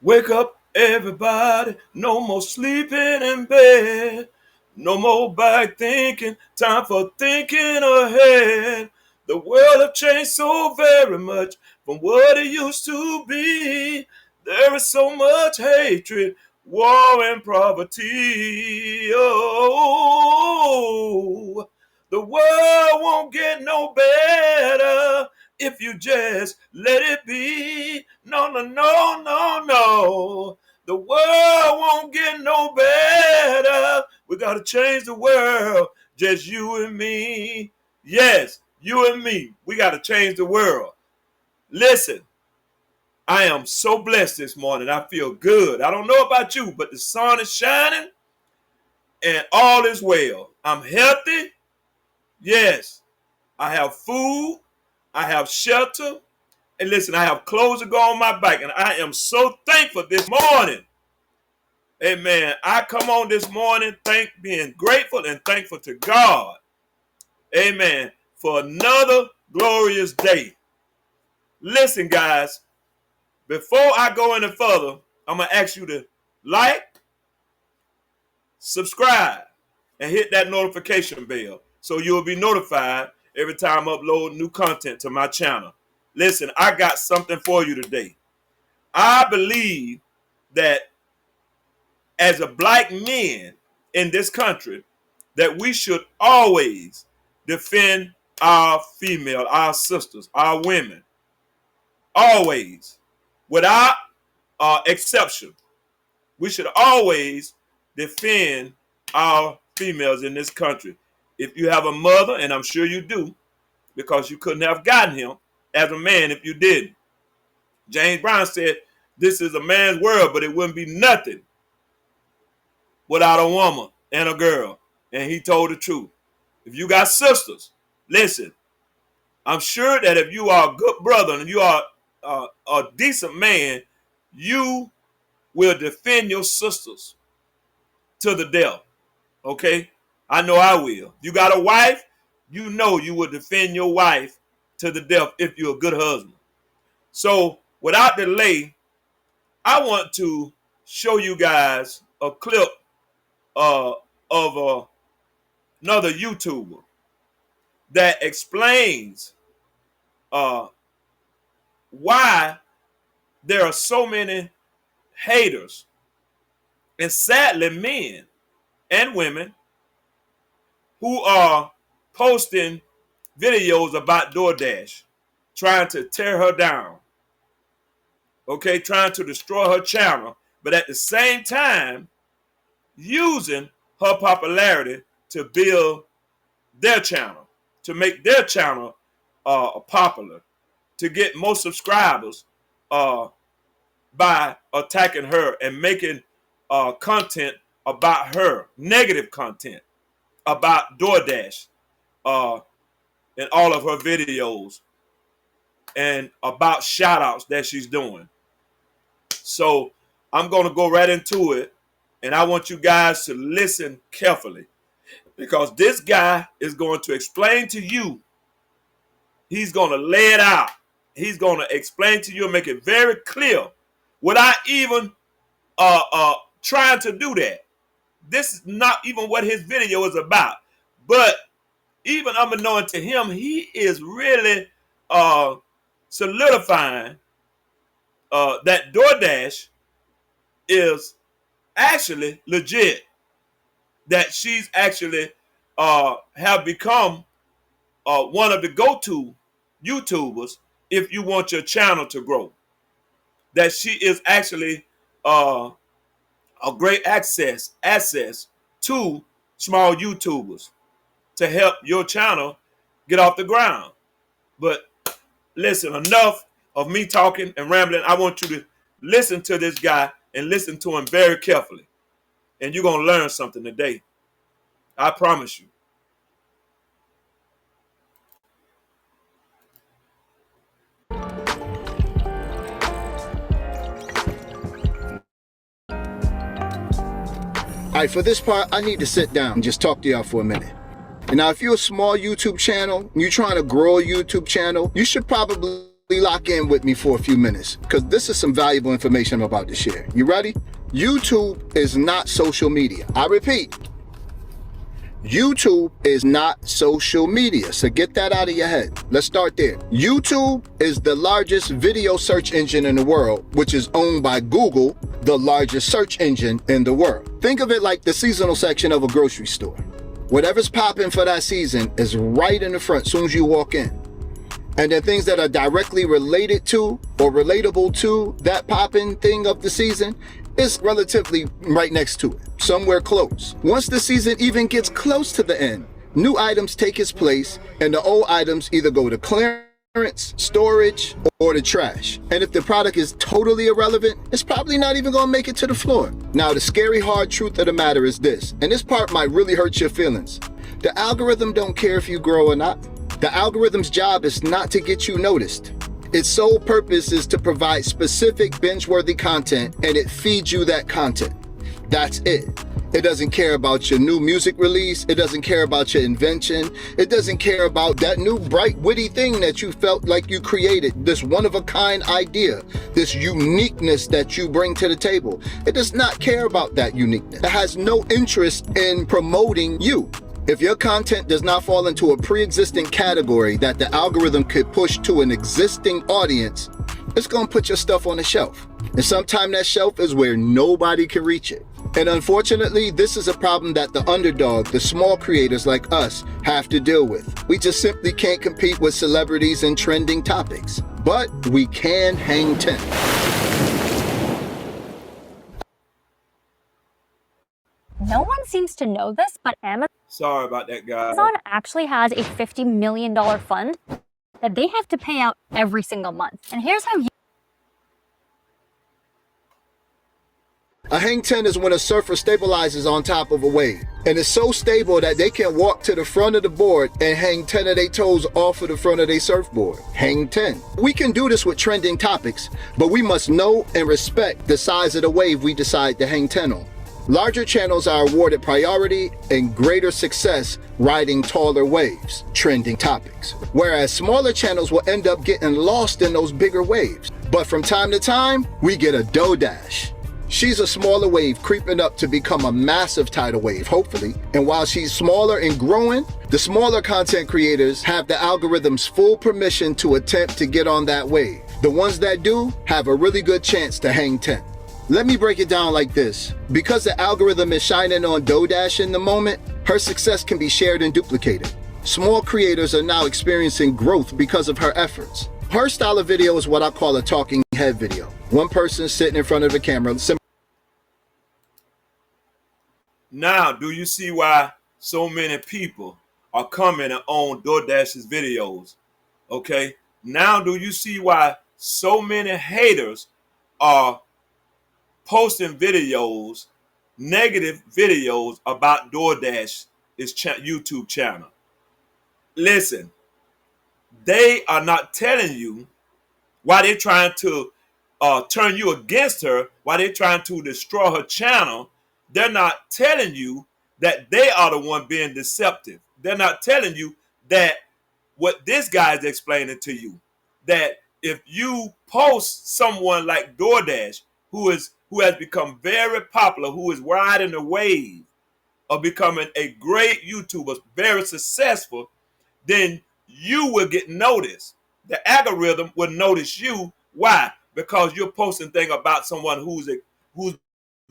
Wake up, everybody. No more sleeping in bed. No more back thinking. Time for thinking ahead. The world have changed so very much from what it used to be. There is so much hatred, war, and poverty. Oh, the world won't get no better if you just let it be. No, no, no, no, no. The world won't get no better. We got to change the world. Just you and me. Yes, you and me. We got to change the world. Listen, I am so blessed this morning. I feel good. I don't know about you, but the sun is shining and all is well. I'm healthy. Yes, I have food. I have shelter. And listen, I have clothes to go on my back, and I am so thankful this morning. Amen. I come on this morning being grateful and thankful to God. Amen. For another glorious day. Listen, guys, before I go any further, I'm going to ask you to like, subscribe, and hit that notification bell so you'll be notified every time I upload new content to my channel. Listen, I got something for you today. I believe that as a black men in this country, that we should always defend our female, our sisters, our women. Always. Without exception. We should always defend our females in this country. If you have a mother, and I'm sure you do, because you couldn't have gotten him as a man if you didn't. James Brown said, this is a man's world, but it wouldn't be nothing without a woman and a girl. And he told the truth. If you got sisters, listen, I'm sure that if you are a good brother and you are a decent man, you will defend your sisters to the death. Okay? I know I will. You got a wife, you know you will defend your wife to the death if you're a good husband. So without delay, I want to show you guys a clip of another YouTuber that explains why there are so many haters, and sadly men and women, who are posting videos about DoorDash, trying to tear her down, okay, trying to destroy her channel, but at the same time using her popularity to build their channel, to make their channel popular, to get more subscribers by attacking her and making content about her, negative content about DoorDash in all of her videos, and about shout outs that she's doing. So I'm going to go right into it, and I want you guys to listen carefully, because this guy is going to explain to you. He's going to lay it out. He's going to explain to you and make it very clear without even trying to do that. This is not even what his video is about. But even unbeknown to him, he is really solidifying that DoorDash is actually legit. That she's actually have become one of the go-to YouTubers if you want your channel to grow. That she is actually a great access to small YouTubers to help your channel get off the ground. But listen, enough of me talking and rambling. I want you to listen to this guy and listen to him very carefully. And you're going to learn something today. I promise you. All right, for this part, I need to sit down and just talk to y'all for a minute. And now, if you're a small YouTube channel, and you're trying to grow a YouTube channel, you should probably lock in with me for a few minutes because this is some valuable information I'm about to share. You ready? YouTube is not social media. I repeat, YouTube is not social media. So get that out of your head. Let's start there. YouTube is the largest video search engine in the world, which is owned by Google, the largest search engine in the world. Think of it like the seasonal section of a grocery store. Whatever's popping for that season is right in the front as soon as you walk in. And then things that are directly related to or relatable to that popping thing of the season is relatively right next to it, somewhere close. Once the season even gets close to the end, new items take its place and the old items either go to clearance, storage, or the trash. And if the product is totally irrelevant, it's probably not even gonna make it to the floor. Now, the scary hard truth of the matter is this, and this part might really hurt your feelings. The algorithm don't care if you grow or not. The algorithm's job is not to get you noticed. Its sole purpose is to provide specific binge-worthy content, and it feeds you that content. That's it. It doesn't care about your new music release. It doesn't care about your invention. It doesn't care about that new bright, witty thing that you felt like you created, this one-of-a-kind idea, this uniqueness that you bring to the table. It does not care about that uniqueness. It has no interest in promoting you. If your content does not fall into a pre-existing category that the algorithm could push to an existing audience, it's gonna put your stuff on the shelf. And sometimes that shelf is where nobody can reach it. And unfortunately, this is a problem that the underdog, the small creators like us, have to deal with. We just simply can't compete with celebrities and trending topics. But we can hang 10. No one seems to know this, but Sorry about that, guys. Amazon actually has a $50 million fund that they have to pay out every single month. And here's how A hang 10 is when a surfer stabilizes on top of a wave. And it's so stable that they can walk to the front of the board and hang 10 of their toes off of the front of their surfboard. Hang 10. We can do this with trending topics, but we must know and respect the size of the wave we decide to hang 10 on. Larger channels are awarded priority and greater success riding taller waves, trending topics, whereas smaller channels will end up getting lost in those bigger waves. But from time to time, we get a dough dash. She's a smaller wave creeping up to become a massive tidal wave, hopefully. And while she's smaller and growing, the smaller content creators have the algorithm's full permission to attempt to get on that wave. The ones that do have a really good chance to hang 10. Let me break it down like this. Because the algorithm is shining on Dodash in the moment, her success can be shared and duplicated. Small creators are now experiencing growth because of her efforts. Her style of video is what I call a talking head video. One person sitting in front of the camera. Now, do you see why so many people are coming and on DoorDash's videos? Okay. Now, do you see why so many haters are posting videos, negative videos about DoorDash's YouTube channel? Listen, they are not telling you why they're trying to turn you against her, why they're trying to destroy her channel. They're not telling you that they are the one being deceptive. They're not telling you that what this guy is explaining to you, that if you post someone like DoorDash, who has become very popular, who is riding the wave of becoming a great YouTuber, very successful, then you will get noticed. The algorithm will notice you. Why? Because you're posting things about someone who's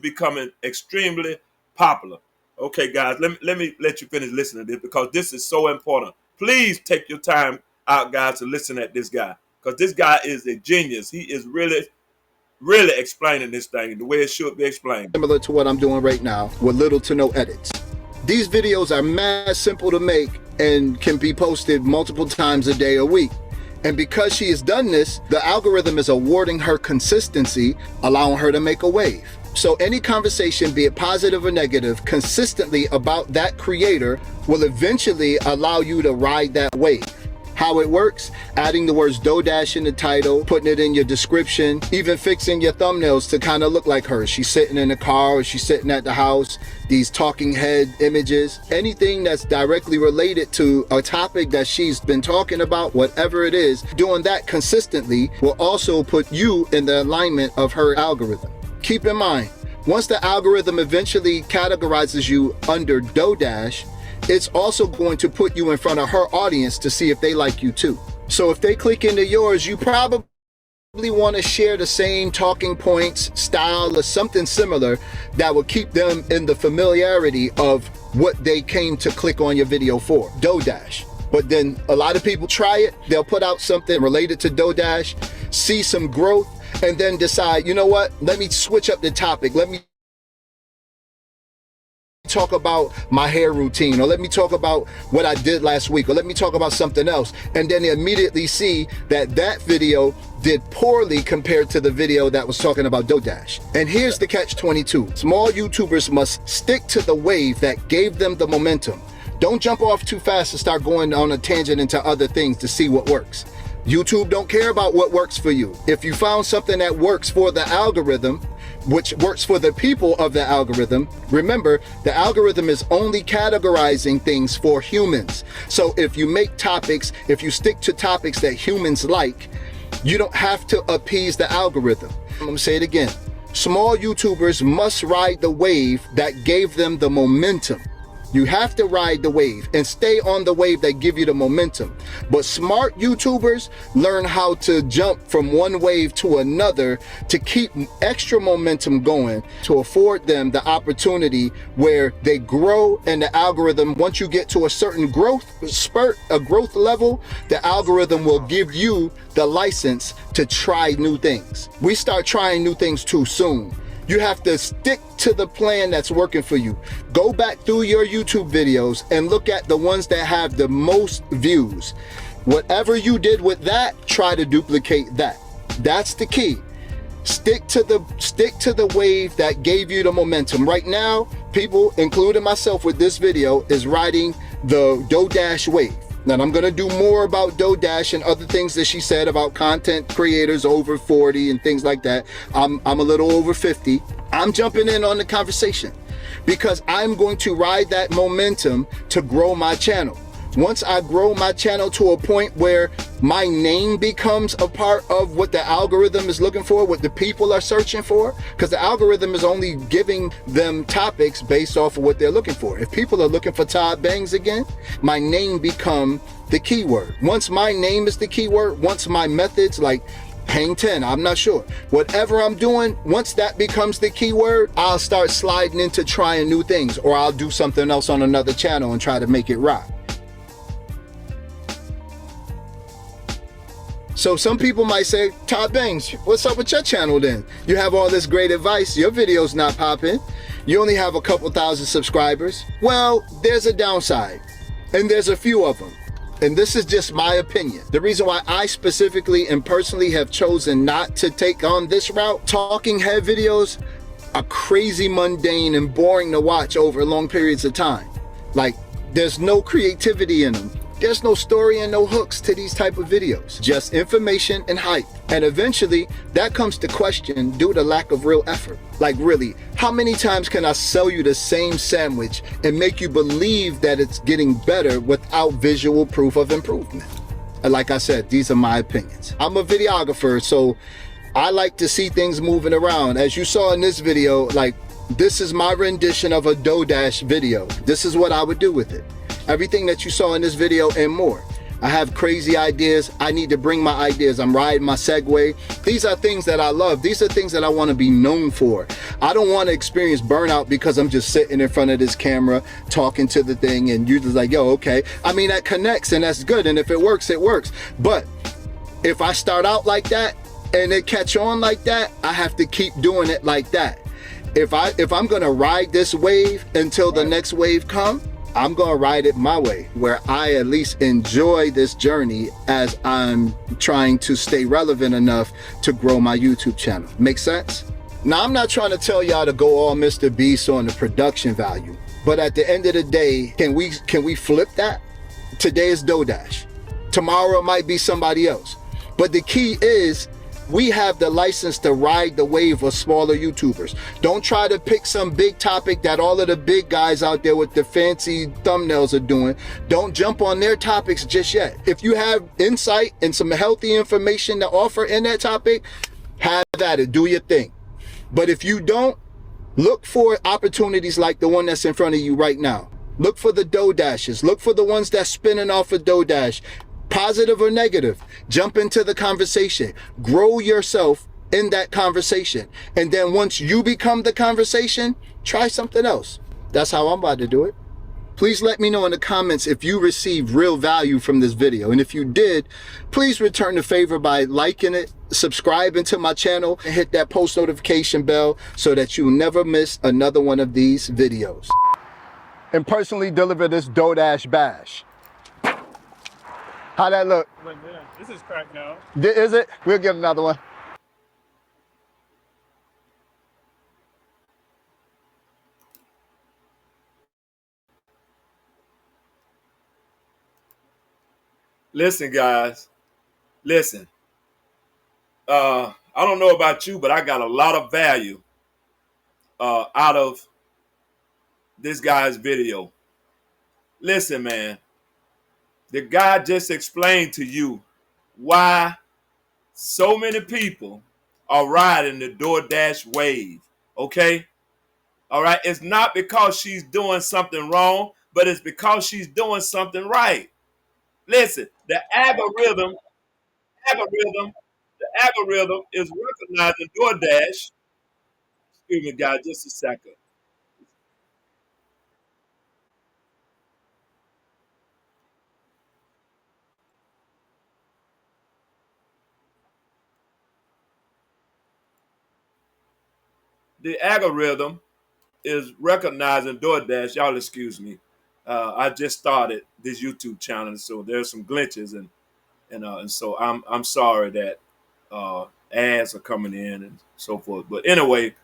becoming extremely popular. Okay, guys, let me let you finish listening to this because this is so important. Please take your time out, guys, to listen at this guy because this guy is a genius. He is really explaining this thing the way it should be explained. Similar to what I'm doing right now with little to no edits. These videos are mad simple to make and can be posted multiple times a day or week. And because she has done this, the algorithm is awarding her consistency, allowing her to make a wave. So any conversation, be it positive or negative, consistently about that creator will eventually allow you to ride that wave. How it works: adding the words DoorDash in the title, putting it in your description, even fixing your thumbnails to kind of look like her. She's sitting in the car or she's sitting at the house, these talking head images, anything that's directly related to a topic that she's been talking about, whatever it is. Doing that consistently will also put you in the alignment of her algorithm. Keep in mind, once the algorithm eventually categorizes you under DoorDash, it's also going to put you in front of her audience to see if they like you too. So if they click into yours, you probably want to share the same talking points, style, or something similar that will keep them in the familiarity of what they came to click on your video for, DoorDash. But then a lot of people try it, they'll put out something related to DoorDash, see some growth, and then decide, you know what, let me switch up the topic. Let me talk about my hair routine, or let me talk about what I did last week, or let me talk about something else. And then they immediately see that that video did poorly compared to the video that was talking about DoorDash. And here's the catch-22. Small YouTubers must stick to the wave that gave them the momentum. Don't jump off too fast and start going on a tangent into other things to see what works. YouTube don't care about what works for you. If you found something that works for the algorithm, which works for the people of the algorithm, remember, the algorithm is only categorizing things for humans. So if you make topics, if you stick to topics that humans like, you don't have to appease the algorithm. I'm gonna say it again. Small YouTubers must ride the wave that gave them the momentum. You have to ride the wave and stay on the wave that give you the momentum. But smart YouTubers learn how to jump from one wave to another to keep extra momentum going, to afford them the opportunity where they grow in the algorithm. Once you get to a certain growth spurt, a growth level, the algorithm will give you the license to try new things. We start trying new things too soon. You have to stick to the plan that's working for you. Go back through your YouTube videos and look at the ones that have the most views. Whatever you did with that, try to duplicate that. That's the key. Stick to the wave that gave you the momentum. Right now, people, including myself with this video, is riding the DoorDash wave. Now, I'm going to do more about DoorDash and other things that she said about content creators over 40 and things like that. I'm a little over 50. I'm jumping in on the conversation because I'm going to ride that momentum to grow my channel. Once I grow my channel to a point where my name becomes a part of what the algorithm is looking for, what the people are searching for, because the algorithm is only giving them topics based off of what they're looking for. If people are looking for Todd Bangs again, my name become the keyword. Once my name is the keyword, once my methods like Hang 10, I'm not sure. Whatever I'm doing, once that becomes the keyword, I'll start sliding into trying new things, or I'll do something else on another channel and try to make it rock. So some people might say, Todd Bangs, what's up with your channel then? You have all this great advice, your video's not popping. You only have a couple thousand subscribers. Well, there's a downside, and there's a few of them. And this is just my opinion. The reason why I specifically and personally have chosen not to take on this route, talking head videos are crazy mundane and boring to watch over long periods of time. Like, there's no creativity in them. There's no story and no hooks to these type of videos, just information and hype. And eventually that comes to question due to lack of real effort. Like really, how many times can I sell you the same sandwich and make you believe that it's getting better without visual proof of improvement? And like I said, these are my opinions. I'm a videographer, so I like to see things moving around. As you saw in this video, like this is my rendition of a DoorDash video. This is what I would do with it. Everything that you saw in this video and more. I have crazy ideas. I need to bring my ideas. I'm riding my Segway. These are things that I love. These are things that I want to be known for. I don't want to experience burnout because I'm just sitting in front of this camera talking to the thing and you're just like, yo, okay. I mean, that connects and that's good. And if it works, it works. But if I start out like that and it catch on like that, I have to keep doing it like that. If I'm going to ride this wave until the next wave comes, I'm gonna ride it my way, where I at least enjoy this journey as I'm trying to stay relevant enough to grow my YouTube channel. Make sense? Now, I'm not trying to tell y'all to go all Mr. Beast on the production value, but at the end of the day, can we flip that? Today is DoorDash. Tomorrow it might be somebody else. But the key is we have the license to ride the wave of smaller YouTubers. Don't try to pick some big topic that all of the big guys out there with the fancy thumbnails are doing. Don't jump on their topics just yet. If you have insight and some healthy information to offer in that topic, have at it, do your thing. But if you don't, look for opportunities like the one that's in front of you right now. Look for the dough dashes. Look for the ones that's spinning off of dough dash. Positive or negative, jump into the conversation. Grow yourself in that conversation. And then once you become the conversation, try something else. That's how I'm about to do it. Please let me know in the comments if you received real value from this video. And if you did, please return the favor by liking it, subscribing to my channel, and hit that post notification bell so that you never miss another one of these videos. And personally deliver this DoorDash bash. How that look? Look good. This is cracked now. Is it? We'll get another one. Listen, guys. Listen. I don't know about you, but I got a lot of value out of this guy's video. Listen, man. The guy just explained to you why so many people are riding the DoorDash wave, okay? All right? It's not because she's doing something wrong, but it's because she's doing something right. Listen, the algorithm is recognizing DoorDash. Excuse me, guys, just a second. The algorithm is recognizing DoorDash. Y'all excuse me. I just started this YouTube channel, so there's some glitches and so I'm sorry that ads are coming in and so forth. But anyway,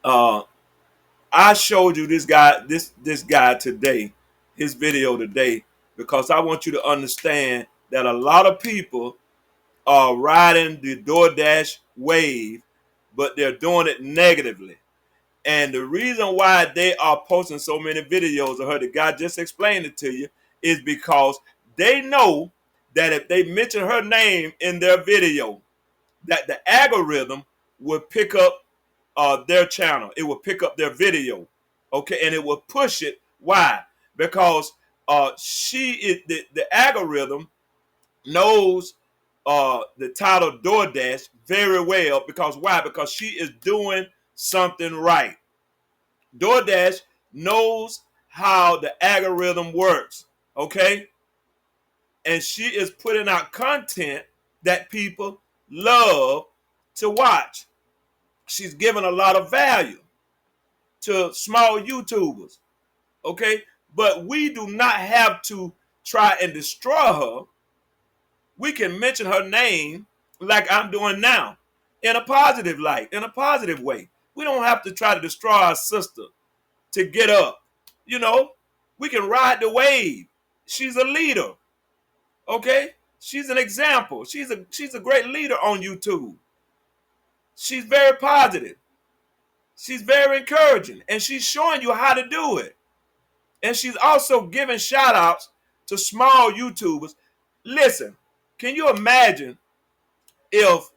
I showed you this guy today, his video today, because I want you to understand that a lot of people are riding the DoorDash wave, but they're doing it negatively. And the reason why they are posting so many videos of her, the guy just explained it to you, is because they know that if they mention her name in their video, that the algorithm will pick up their channel. It will pick up their video, okay, and it will push it. Why? Because the algorithm knows the title DoorDash very well. Because why? Because she is doing something right. DoorDash knows how the algorithm works, okay? And she is putting out content that people love to watch. She's giving a lot of value to small YouTubers, okay? But we do not have to try and destroy her. We can mention her name like I'm doing now in a positive light, in a positive way. We don't have to try to destroy our sister to get up. You know, we can ride the wave. She's a leader, okay? She's an example. She's a great leader on YouTube. She's very positive. She's very encouraging, and she's showing you how to do it. And she's also giving shout outs to small YouTubers. Listen, can you imagine if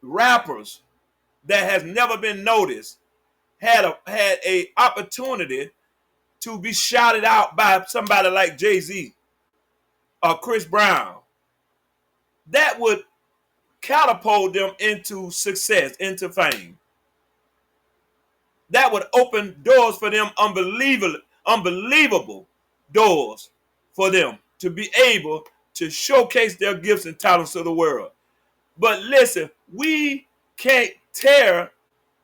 rappers that has never been noticed had a opportunity to be shouted out by somebody like Jay-Z or Chris Brown? That would catapult them into success, into fame. That would open doors for them, unbelievable doors for them to be able to showcase their gifts and talents to the world. But listen, we can't tear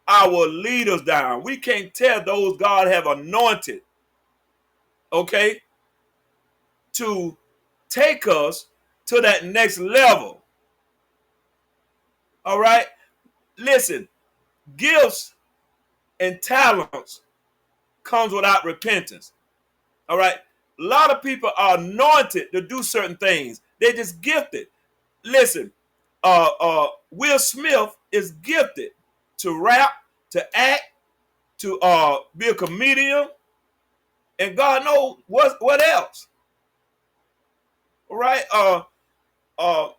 our leaders down. We can't tear those God have anointed, okay, to take us to that next level. All right? Listen, gifts and talents comes without repentance. All right? A lot of people are anointed to do certain things. They're just gifted. Listen, Will Smith is gifted to rap, to act, to be a comedian, and God knows what else. All right?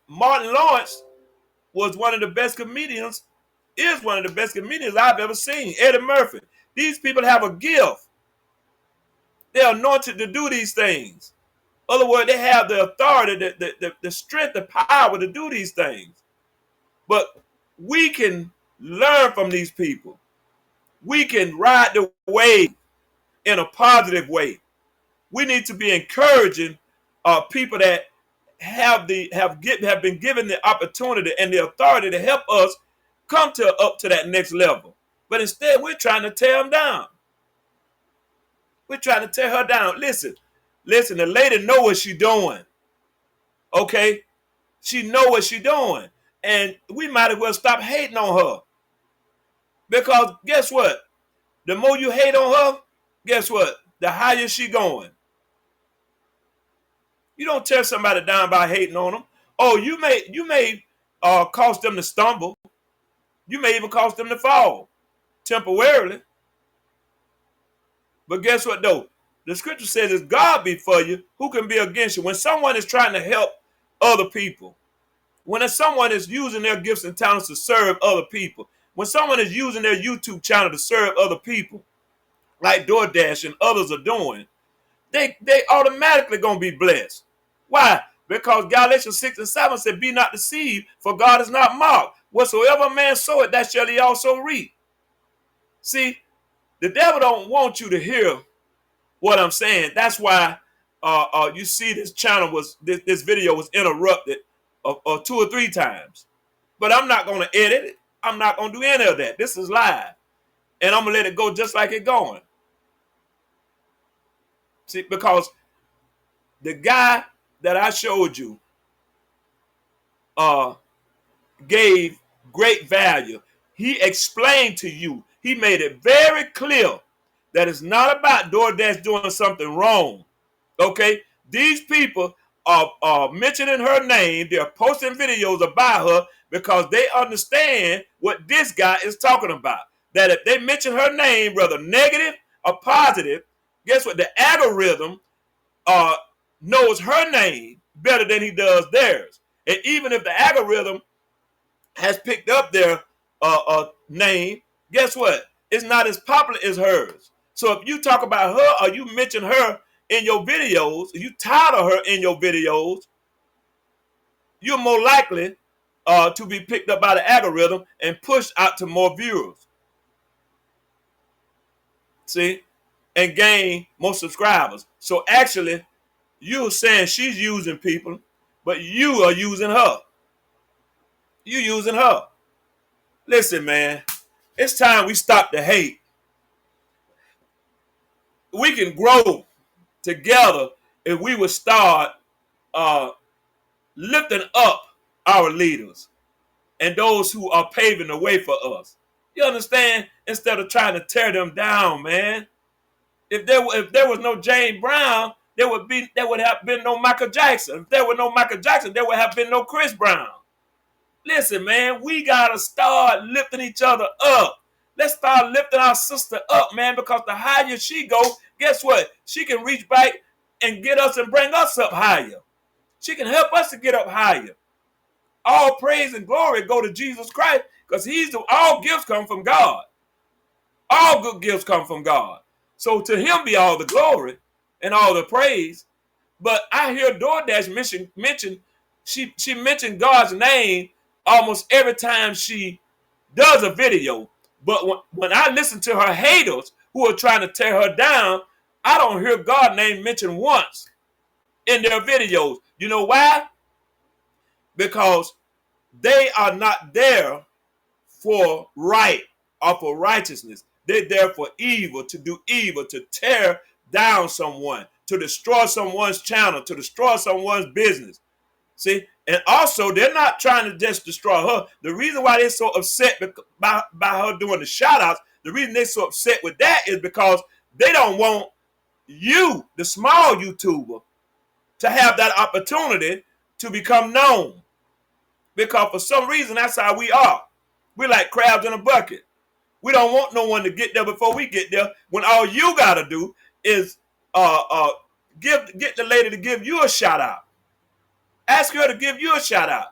Martin Lawrence was one of the best comedians, is one of the best comedians I've ever seen. Eddie Murphy. These people have a gift. They're anointed to do these things. In other words, they have the authority, the strength, the power to do these things. But we can learn from these people. We can ride the wave in a positive way. We need to be encouraging people that have been given the opportunity and the authority to help us come up to that next level. But instead, we're trying to tear them down. We're trying to tear her down. Listen, the lady know what she's doing. Okay? She know what she's doing. And we might as well stop hating on her. Because guess what? The more you hate on her, guess what? The higher she going. You don't tear somebody down by hating on them. Oh, you may cause them to stumble. You may even cause them to fall temporarily. But guess what though? The scripture says, if God be for you, who can be against you? When someone is trying to help other people, when someone is using their gifts and talents to serve other people, when someone is using their YouTube channel to serve other people, like DoorDash and others are doing, they automatically going to be blessed. Why? Because Galatians 6 and 7 said, be not deceived, for God is not mocked. Whatsoever a man soweth, that shall he also reap. See, the devil don't want you to hear what I'm saying. That's why you see this channel this video was interrupted 2 or 3 times. But I'm not going to edit it. I'm not going to do any of that. This is live. And I'm going to let it go just like it's going. See, because the guy that I showed you gave great value. He explained to you. He made it very clear that it's not about DoorDash doing something wrong. Okay? These people are mentioning her name. They're posting videos about her because they understand what this guy is talking about. That if they mention her name, whether negative or positive, guess what? The algorithm knows her name better than he does theirs. And even if the algorithm has picked up their name, guess what? It's not as popular as hers. So if you talk about her or you mention her in your videos, you title her in your videos, you're more likely to be picked up by the algorithm and pushed out to more viewers. See? And gain more subscribers. So actually, you're saying she's using people, but you are using her. You using her. Listen, man, it's time we stop the hate. We can grow together if we would start lifting up our leaders and those who are paving the way for us. You understand? Instead of trying to tear them down, man. If there was no James Brown, there would have been no Michael Jackson. If there were no Michael Jackson, there would have been no Chris Brown. Listen, man, we gotta start lifting each other up. Let's start lifting our sister up, man, because the higher she go, guess what? She can reach back and get us and bring us up higher. She can help us to get up higher. All praise and glory go to Jesus Christ, because all gifts come from God. All good gifts come from God. So to him be all the glory and all the praise. But I hear DoorDash mention she mentioned God's name almost every time she does a video. But when I listen to her haters who are trying to tear her down, I don't hear God's name mentioned once in their videos. You know why? Because they are not there for right or for righteousness. They're there for evil, to do evil, to tear down someone, to destroy someone's channel, to destroy someone's business. See? And also, they're not trying to just destroy her. The reason why they're so upset by her doing the shout outs, the reason they're so upset with that is because they don't want you, the small YouTuber, to have that opportunity to become known. Because for some reason, that's how we are. We're like crabs in a bucket. We don't want no one to get there before we get there, when all you got to do is get the lady to give you a shout out. Ask her to give you a shout out.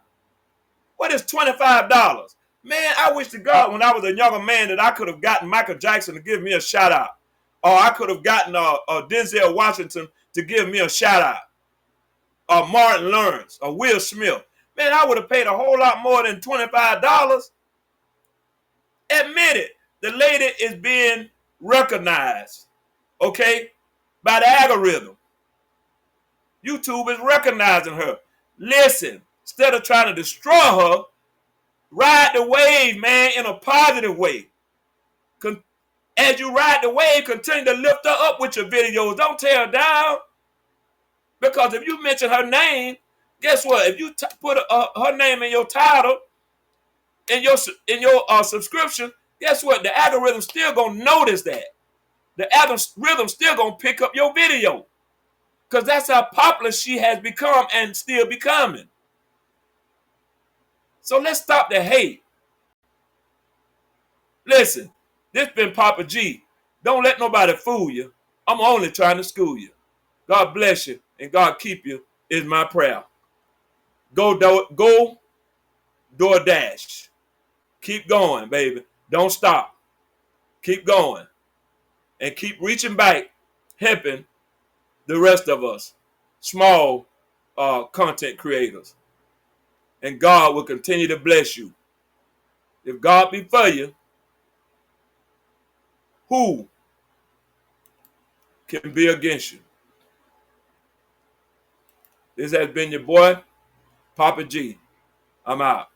What is $25? Man, I wish to God when I was a younger man that I could have gotten Michael Jackson to give me a shout out. Or I could have gotten Denzel Washington to give me a shout out. Or Martin Lawrence or Will Smith. Man, I would have paid a whole lot more than $25. Admit it, the lady is being recognized, okay, by the algorithm. YouTube is recognizing her. Listen, instead of trying to destroy her, ride the wave, man, in a positive way. As you ride the wave, continue to lift her up with your videos. Don't tear her down. Because if you mention her name, guess what? If you put her name in your title, in your subscription, guess what? The algorithm still gonna notice that. The algorithm still gonna pick up your video. Because that's how popular she has become and still becoming. So let's stop the hate. Listen, this been Papa G. Don't let nobody fool you. I'm only trying to school you. God bless you and God keep you is my prayer. Go DoorDash. Keep going, baby. Don't stop. Keep going. And keep reaching back, helping the rest of us, small content creators. And God will continue to bless you. If God be for you, who can be against you? This has been your boy, Papa G. I'm out.